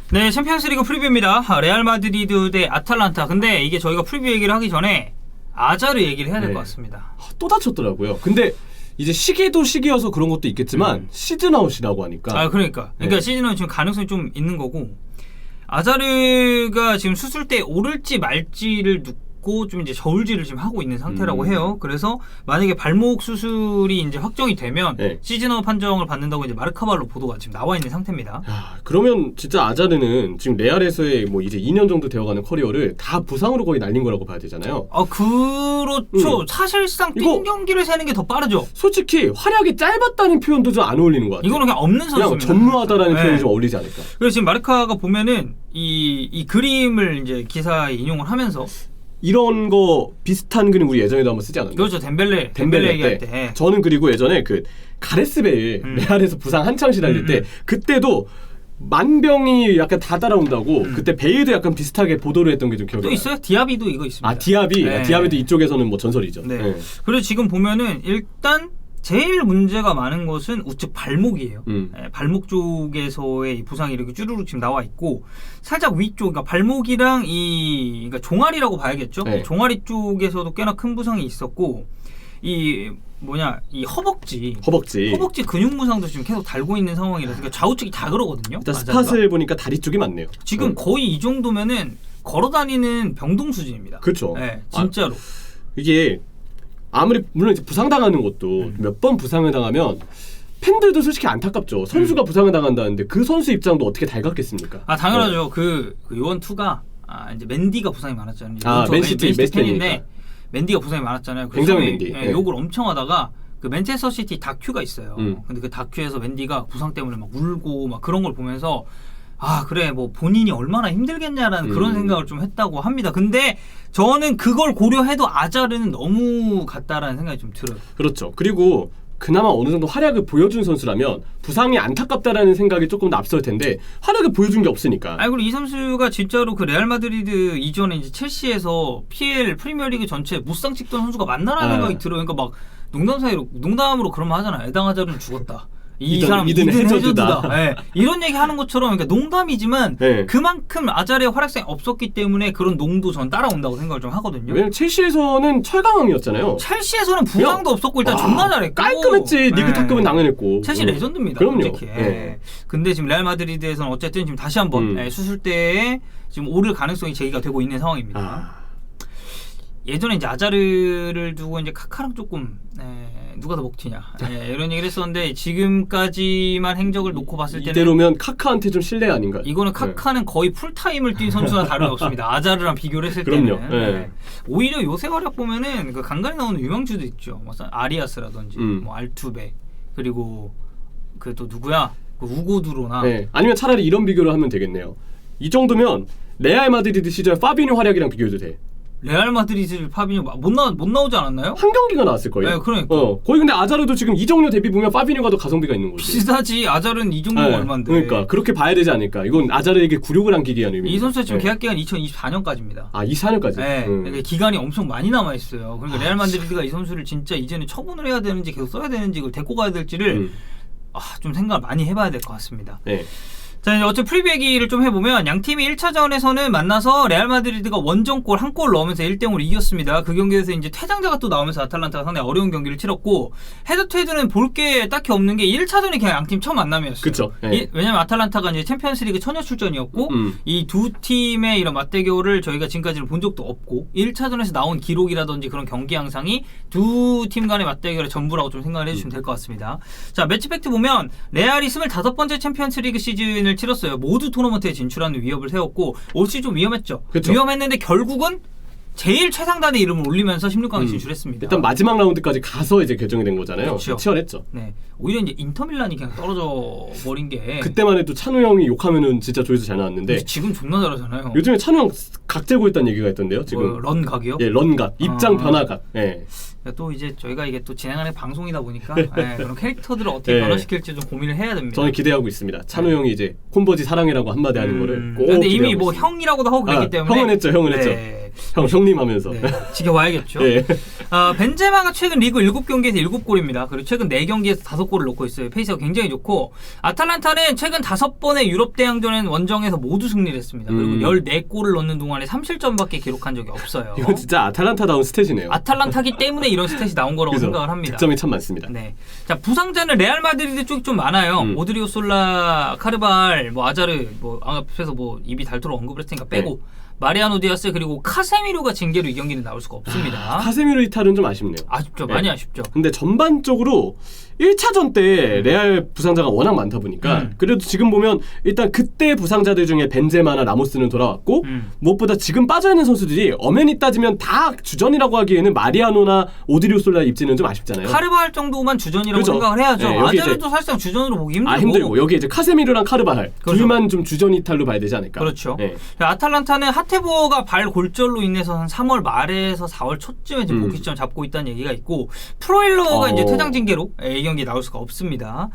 네, 챔피언스리그 프리뷰입니다. 레알 마드리드 대 아탈란타. 근데 이게 저희가 프리뷰 얘기를 하기 전에 아자르 얘기를 해야 될 것 같습니다. 또 다쳤더라고요. 근데 이제 시기도 시기여서 그런 것도 있겠지만 시즌아웃이라고 하니까. 아, 그러니까 시즌아웃 지금 가능성이 좀 있는 거고. 아자르가 지금 수술 때 오를지 말지를 눕고 좀 이제 저울질을 지금 하고 있는 상태라고 해요. 그래서 만약에 발목 수술이 이제 확정이 되면 시즌아웃 판정을 받는다고 이제 마르카발로 보도가 지금 나와 있는 상태입니다. 그러면 진짜 아자르는 지금 레알에서의 뭐 이제 2년 정도 되어가는 커리어를 다 부상으로 거의 날린 거라고 봐야 되잖아요. 아, 그렇죠. 사실상 뛴 경기를 세는 게 더 빠르죠. 솔직히 활약이 짧았다는 표현도 좀 안 어울리는 것 같아요. 이거는 그냥 없는 선수입니다. 그냥 전무하다라는 표현이 좀 어울리지 않을까. 그래서 지금 마르카가 보면은 이 그림을 이제 기사에 인용을 하면서 이런 거 비슷한 그림 우리 예전에도 한번 쓰지 않았나요? 그렇죠. 덴벨레 얘기할 때. 저는 그리고 예전에 그 가레스 베일 레알에서 부상 한창 시달릴 때 그때도 만병이 약간 다 따라온다고 그때 베일도 약간 비슷하게 보도를 했던 게 좀 기억이 나요. 또 있어요? 디아비도 이거 있습니다. 아, 디아비도 이쪽에서는 뭐 전설이죠. 네. 그래서 지금 보면은 일단 제일 문제가 많은 것은 우측 발목이에요. 발목 쪽에서의 부상이 이렇게 쭈루룩 지금 나와 있고, 살짝 위쪽, 그러니까 발목이랑 그러니까 종아리라고 봐야겠죠. 종아리 쪽에서도 꽤나 큰 부상이 있었고, 이 허벅지 근육 부상도 지금 계속 달고 있는 상황이라서 그러니까 좌우측이 다 그러거든요. 일단 스팟을 보니까 다리 쪽이 많네요. 지금 거의 이 정도면은 걸어다니는 병동 수준입니다. 그렇죠. 네, 진짜로. 이게 아무리 물론 이제 부상당하는 것도 몇 번 부상을 당하면 팬들도 솔직히 안타깝죠. 선수가 부상을 당한다는데 그 선수 입장도 어떻게 달갑겠습니까? 아, 당연하죠. 그 요원2가 이제 맨디가 부상이 많았잖아요. 맨시티 팬인데 맨디가 부상이 많았잖아요. 굉장히 맨디. 욕을 엄청 하다가 그 맨체스터 시티 다큐가 있어요. 근데 그 다큐에서 맨디가 부상 때문에 막 울고 막 그런 걸 보면서 그래, 뭐 본인이 얼마나 힘들겠냐라는 그런 생각을 좀 했다고 합니다. 근데 저는 그걸 고려해도 아자르는 너무 같다라는 생각이 좀 들어요. 그렇죠. 그리고 그나마 어느 정도 활약을 보여준 선수라면 부상이 안타깝다라는 생각이 조금 더 앞설 텐데 활약을 보여준 게 없으니까. 그리고 이 선수가 진짜로 그 레알 마드리드 이전에 이제 첼시에서 PL 프리미어리그 전체 무쌍 찍던 선수가 맞나라는 생각이 들어요. 그러니까 막 농담으로 그런 말 하잖아요. 에당 아자르는 죽었다. 이 사람 이든 해저드다. 이런 얘기 하는 것처럼 그러니까 농담이지만 그만큼 아자르의 활약성이 없었기 때문에 그런 농도 전 따라온다고 생각을 좀 하거든요. 왜냐면 첼시에서는 철강왕이었잖아요. 첼시에서는 부상도 없었고 일단 존나 잘했고 깔끔했지. 리그 탑급은 당연했고. 첼시 레전드입니다. 그럼요. 솔직히. 근데 지금 레알 마드리드에서는 어쨌든 지금 다시 한번 수술대에 지금 오를 가능성이 제기가 되고 있는 상황입니다. 예전에 이제 아자르를 두고 이제 카카랑 조금 누가 더 먹튀냐 이런 얘기를 했었는데 지금까지만 행적을 놓고 봤을 때는 이대로면 카카한테 좀 신뢰 아닌가? 이거는 카카는 거의 풀타임을 뛴 선수와 다름없습니다. 아자르랑 비교를 했을 때는. 오히려 요새 활약 보면은 그 간간히 나오는 유망주도 있죠. 뭐 아리아스라든지 뭐 알투베 그리고 그 또 누구야? 그 우고두로나. 아니면 차라리 이런 비교를 하면 되겠네요. 이 정도면 레알 마드리드 시절 파비뉴 활약이랑 비교해도 돼. 레알 마드리드 파비뉴 못 나오지 않았나요? 한 경기가 나왔을 거예요. 네, 그러니까. 거의 근데 아자르도 지금 이적료 대비 보면 파비뉴가 더 가성비가 있는 거지. 비싸지. 아자르는 이 정도가 얼만데. 그러니까 그렇게 봐야 되지 않을까. 이건 아자르에게 굴욕을 안기기 위한 의미. 이 선수의 지금 계약 기간 2024년까지입니다. 24년까지. 그러니까 기간이 엄청 많이 남아 있어요. 그러니까 레알 마드리드가 이 선수를 진짜 이제는 처분을 해야 되는지 계속 써야 되는지 이걸 데리고 가야 될지를 좀 생각을 많이 해봐야 될 것 같습니다. 자, 이제 어째 프리뷰 얘기를 좀 해보면 양 팀이 1차전에서는 만나서 레알 마드리드가 원정골 한 골 넣으면서 1대0으로 이겼습니다. 그 경기에서 이제 퇴장자가 또 나오면서 아탈란타가 상당히 어려운 경기를 치렀고 헤드 투 헤드는 볼 게 딱히 없는 게 1차전이 그냥 양 팀 첫 만남이었어요. 그쵸. 왜냐면 아탈란타가 이제 챔피언스리그 처녀 출전이었고 이 두 팀의 이런 맞대결을 저희가 지금까지는 본 적도 없고 1차전에서 나온 기록이라든지 그런 경기 양상이 두 팀 간의 맞대결의 전부라고 좀 생각을 해주시면 될 것 같습니다. 자, 매치 팩트 보면 레알이 25번째 챔피언스리그 시즌을 치렀어요. 모두 토너먼트에 진출하는 위협을 세웠고 올 시즌 좀 위험했죠. 그쵸. 위험했는데 결국은 제일 최상단의 이름을 올리면서 16강에 진출했습니다. 일단 마지막 라운드까지 가서 이제 결정이 된 거잖아요. 그렇죠. 치열했죠. 오히려 이제 인터밀란이 그냥 떨어져 버린 게 그때만 해도 찬우 형이 욕하면은 진짜 조회수 잘 나왔는데 지금 존나 잘하잖아요. 요즘에 찬우 형 각 재고 있다는 얘기가 있던데요. 지금 런각이요? 런각 입장 변화각. 또 이제 저희가 이게 또 진행하는 방송이다 보니까 그런 캐릭터들을 어떻게 변화시킬지 좀 고민을 해야 됩니다. 저는 기대하고 있습니다. 찬우 형이 이제 콘버지 사랑해라고 한마디 하는 거를 꼭 근데 이미 기대하고 뭐 있습니다. 형이라고도 하고 그랬기 때문에 형은 했죠. 네. 형님 하면서 지켜봐야겠죠. 벤제마가 최근 리그 7경기에서 7골입니다. 그리고 최근 4경기에서 5골을 넣고 있어요. 페이스가 굉장히 좋고 아탈란타는 최근 5번의 유럽 대항전엔 원정에서 모두 승리를 했습니다. 그리고 14골을 넣는 동안에 3실점밖에 기록한 적이 없어요. 이건 진짜 아탈란타다운 스탯이네요. 아탈란타기 때문에 이런 스탯이 나온 거라고 생각을 합니다. 득점이 참 많습니다. 자, 부상자는 레알 마드리드 쪽이 좀 많아요. 오드리오솔라, 카르발, 아자르, 앞에서 입이 닳도록 언급을 했으니까 빼고 마리아노 디아스 그리고 카세미로가 징계로 이 경기는 나올 수가 없습니다. 카세미로 이탈은 좀 아쉽네요. 아쉽죠. 많이 아쉽죠. 근데 전반적으로 1차전 때 레알 부상자가 워낙 많다 보니까 그래도 지금 보면 일단 그때 부상자들 중에 벤제마나 라모스는 돌아왔고 무엇보다 지금 빠져있는 선수들이 엄연히 따지면 다 주전이라고 하기에는 마리아노나 오드리오솔라 입지는 좀 아쉽잖아요. 카르바할 정도만 주전이라고 생각을 해야죠. 아자르도 사실상 주전으로 보기 힘들고. 힘들고 여기 이제 카세미로랑 카르바할 둘만 좀 주전 이탈로 봐야 되지 않을까. 그렇죠. 아탈란타는 하테보가 발 골절로 인해서 한 3월 말에서 4월 초쯤에 지금 복귀 시점 잡고 있다는 얘기가 있고 프로일러가 이제 퇴장 징계로 이 경기 나올 수가 없습니다.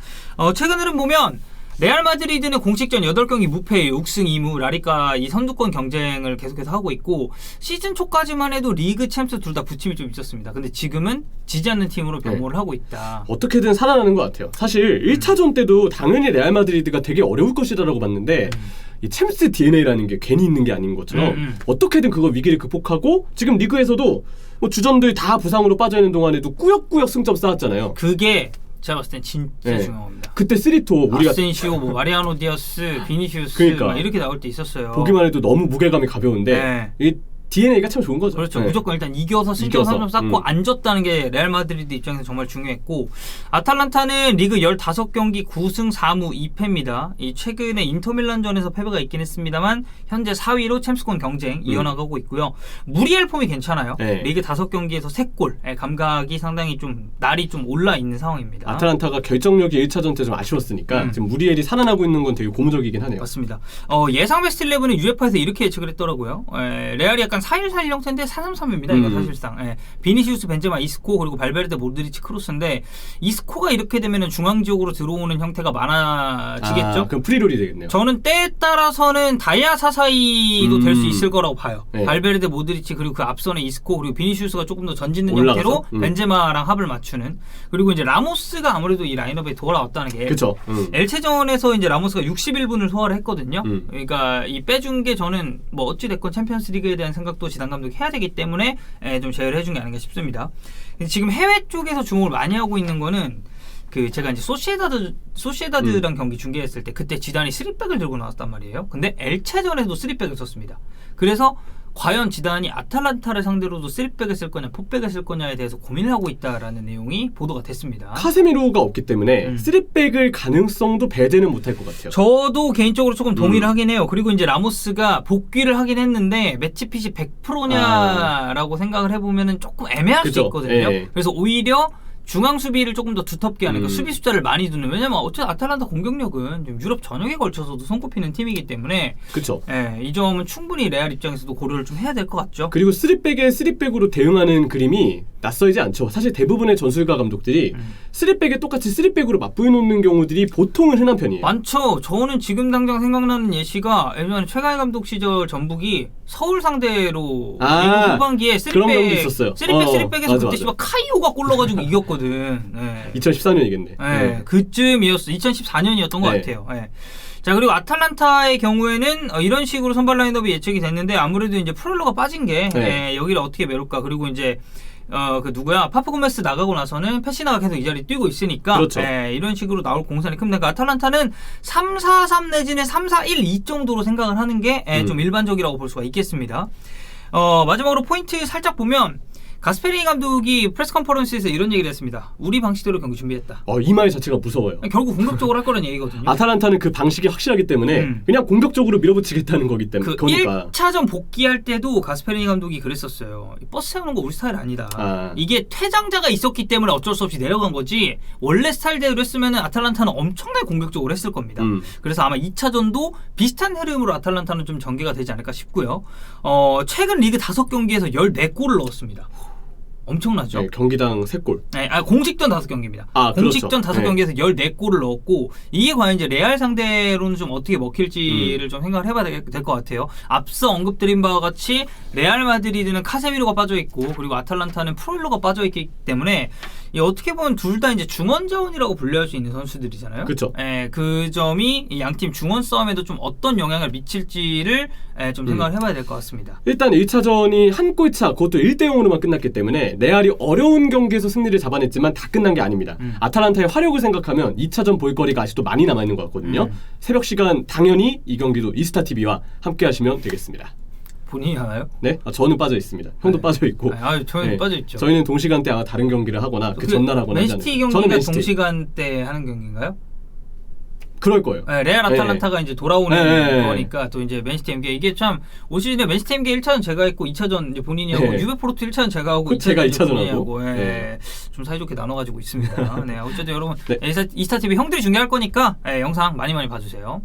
최근 흐름 보면 레알 마드리드는 공식전 8경기 무패 6승 2무 라리가 이 선두권 경쟁을 계속해서 하고 있고 시즌 초까지만 해도 리그 챔스 둘 다 부침이 좀 있었습니다. 근데 지금은 지지 않는 팀으로 변모를 하고 있다. 어떻게든 살아나는 것 같아요. 사실 1차전 때도 당연히 레알 마드리드가 되게 어려울 것이다라고 봤는데 이 챔스 DNA라는 게 괜히 있는 게 아닌 것처럼 어떻게든 그거 위기를 극복하고 지금 리그에서도 주전들 다 부상으로 빠져있는 동안에도 꾸역꾸역 승점 쌓았잖아요. 그게 제가 봤을 땐 진짜 중요합니다. 그때 3-2 우리가 아센시오, 마리아노 디아스, 비니시우스 그러니까. 이렇게 나올 때 있었어요. 보기만 해도 너무 무게감이 가벼운데 이 DNA가 참 좋은 거죠. 그렇죠. 무조건 일단 이겨서 승점 3점 쌓고 안 졌다는 게 레알 마드리드 입장에서 정말 중요했고 아탈란타는 리그 15경기 9승 4무 2패입니다. 이 최근에 인터밀란전에서 패배가 있긴 했습니다만 현재 4위로 챔스권 경쟁 이어나가고 있고요. 무리엘 폼이 괜찮아요. 리그 5경기에서 3골. 감각이 상당히 좀 날이 좀 올라 있는 상황입니다. 아탈란타가 결정력이 1차전 때 좀 아쉬웠으니까 지금 무리엘이 살아나고 있는 건 되게 고무적이긴 하네요. 맞습니다. 예상 베스트 11은 UEFA에서 이렇게 예측을 했더라고요. 레알이 약간 4-1-4-1 형태인데 4-3-3입니다. 이거 사실상. 비니시우스, 벤제마, 이스코 그리고 발베르데, 모드리치, 크로스인데 이스코가 이렇게 되면 중앙 지역으로 들어오는 형태가 많아지겠죠? 그럼 프리롤이 되겠네요. 저는 때에 따라서는 다이아 사사이도 될 수 있을 거라고 봐요. 발베르데, 모드리치 그리고 그 앞선에 이스코 그리고 비니시우스가 조금 더 전짓는 형태로 벤제마랑 합을 맞추는. 그리고 이제 라모스가 아무래도 이 라인업에 돌아왔다는 게 그렇죠. 엘체전에서 이제 라모스가 61분을 소화를 했거든요. 그러니까 이 빼준 게 저는 어찌 됐건 챔피언스리그에 대한 생각도 지단 감독이 해야 되기 때문에 좀 제외를 해준 게 아닌가 싶습니다. 지금 해외 쪽에서 주목을 많이 하고 있는 거는 제가 이제 소시에다드랑 경기 중계했을 때 그때 지단이 3백을 들고 나왔단 말이에요. 근데 엘체전에도 3백을 썼습니다. 그래서 과연 지단이 아탈란타를 상대로도 3백을 쓸 거냐 4백을 쓸 거냐에 대해서 고민을 하고 있다라는 내용이 보도가 됐습니다. 카세미로가 없기 때문에 3백을 가능성도 배제는 못할 것 같아요. 저도 개인적으로 조금 동의를 하긴 해요. 그리고 이제 라모스가 복귀를 하긴 했는데 매치핏이 100%냐라고 생각을 해보면 조금 애매할 수 있거든요. 그래서 오히려 중앙 수비를 조금 더 두텁게 하는 수비 숫자를 많이 두는. 왜냐면 어쨌든 아탈란타 공격력은 좀 유럽 전역에 걸쳐서도 손꼽히는 팀이기 때문에 그렇죠. 이 점은 충분히 레알 입장에서도 고려를 좀 해야 될 것 같죠. 그리고 3백에 3백으로 대응하는 그림이 낯설지 않죠. 사실 대부분의 전술가 감독들이 3백에 똑같이 3백으로 맞부여놓는 경우들이 보통은 흔한 편이에요. 많죠. 저는 지금 당장 생각나는 예시가 예전에 최강희 감독 시절 전북이 서울 상대로 리그 후반기에 3백에서 그때 씨발 카이오가 골 넣어가지고 이겼거든. 2014년이겠네. 그쯤이었어. 2014년이었던 것 같아요. 자, 그리고 아탈란타의 경우에는 이런 식으로 선발 라인업이 예측이 됐는데 아무래도 이제 프롤러가 빠진 게 여기를 어떻게 메울까. 그리고 이제 파프 고메스 나가고 나서는 페시나가 계속 이 자리에 뛰고 있으니까 그렇죠. 이런 식으로 나올 공산이 큽니다. 그러니까 아탈란타는 3-4-3 내지는 3-4-1-2 정도로 생각을 하는 게 좀 일반적이라고 볼 수가 있겠습니다. 마지막으로 포인트 살짝 보면 가스페리니 감독이 프레스 컨퍼런스에서 이런 얘기를 했습니다. 우리 방식대로 경기 준비했다. 이 말 자체가 무서워요. 결국 공격적으로 할 거라는 얘기거든요. 아탈란타는 그 방식이 확실하기 때문에 그냥 공격적으로 밀어붙이겠다는 거기 때문에. 그러니까 1차전 복귀할 때도 가스페리니 감독이 그랬었어요. 버스 세우는 거 우리 스타일 아니다. 이게 퇴장자가 있었기 때문에 어쩔 수 없이 내려간 거지 원래 스타일대로 했으면 아탈란타는 엄청나게 공격적으로 했을 겁니다. 그래서 아마 2차전도 비슷한 흐름으로 아탈란타는 좀 전개가 되지 않을까 싶고요. 최근 리그 5경기에서 14골을 넣었습니다. 엄청나죠. 네, 경기당 3골. 네, 공식전 5경기입니다. 공식전 그렇죠. 5경기에서 14골을 넣었고 이게 과연 이제 레알 상대로는 좀 어떻게 먹힐지를 좀 생각을 해봐야 될 것 같아요. 앞서 언급드린 바와 같이 레알 마드리드는 카세미로가 빠져 있고 그리고 아탈란타는 프롤로가 빠져 있기 때문에 어떻게 보면 둘 다 이제 중원 자원이라고 분류할 수 있는 선수들이잖아요. 그렇죠. 그 점이 양팀 중원 싸움에도 좀 어떤 영향을 미칠지를 좀 생각을 해봐야 될 것 같습니다. 일단 1차전이 한 골차, 그것도 1대0으로만 끝났기 때문에 레알이 어려운 경기에서 승리를 잡아냈지만 다 끝난 게 아닙니다. 아탈란타의 화력을 생각하면 2차전 볼거리가 아직도 많이 남아있는 것 같거든요. 새벽 시간 당연히 이 경기도 이스타TV와 함께 하시면 되겠습니다. 본인이 하나요? 네, 저는 빠져 있습니다. 형도 빠져 있고. 저는 빠져 있죠. 저희는 동시간대 아마 다른 경기를 하거나 그 전날 하거나 하잖아요. 맨시티 경기가 동시간대 하는 경기인가요? 그럴 거예요. 네, 레알 아탈란타가 이제 돌아오는 거니까 또 이제 맨시티 MK 이게 참 올 시즌에 맨시티 MK 1차전 제가 했고 2차전 이제 본인이 하고 유베 포르투 1차전 제가 하고 제가 2차전 본인이 하고 좀 사이좋게 나눠 가지고 있습니다. 네, 어쨌든 여러분 이스타TV 형들이 중계할 거니까 영상 많이 봐주세요.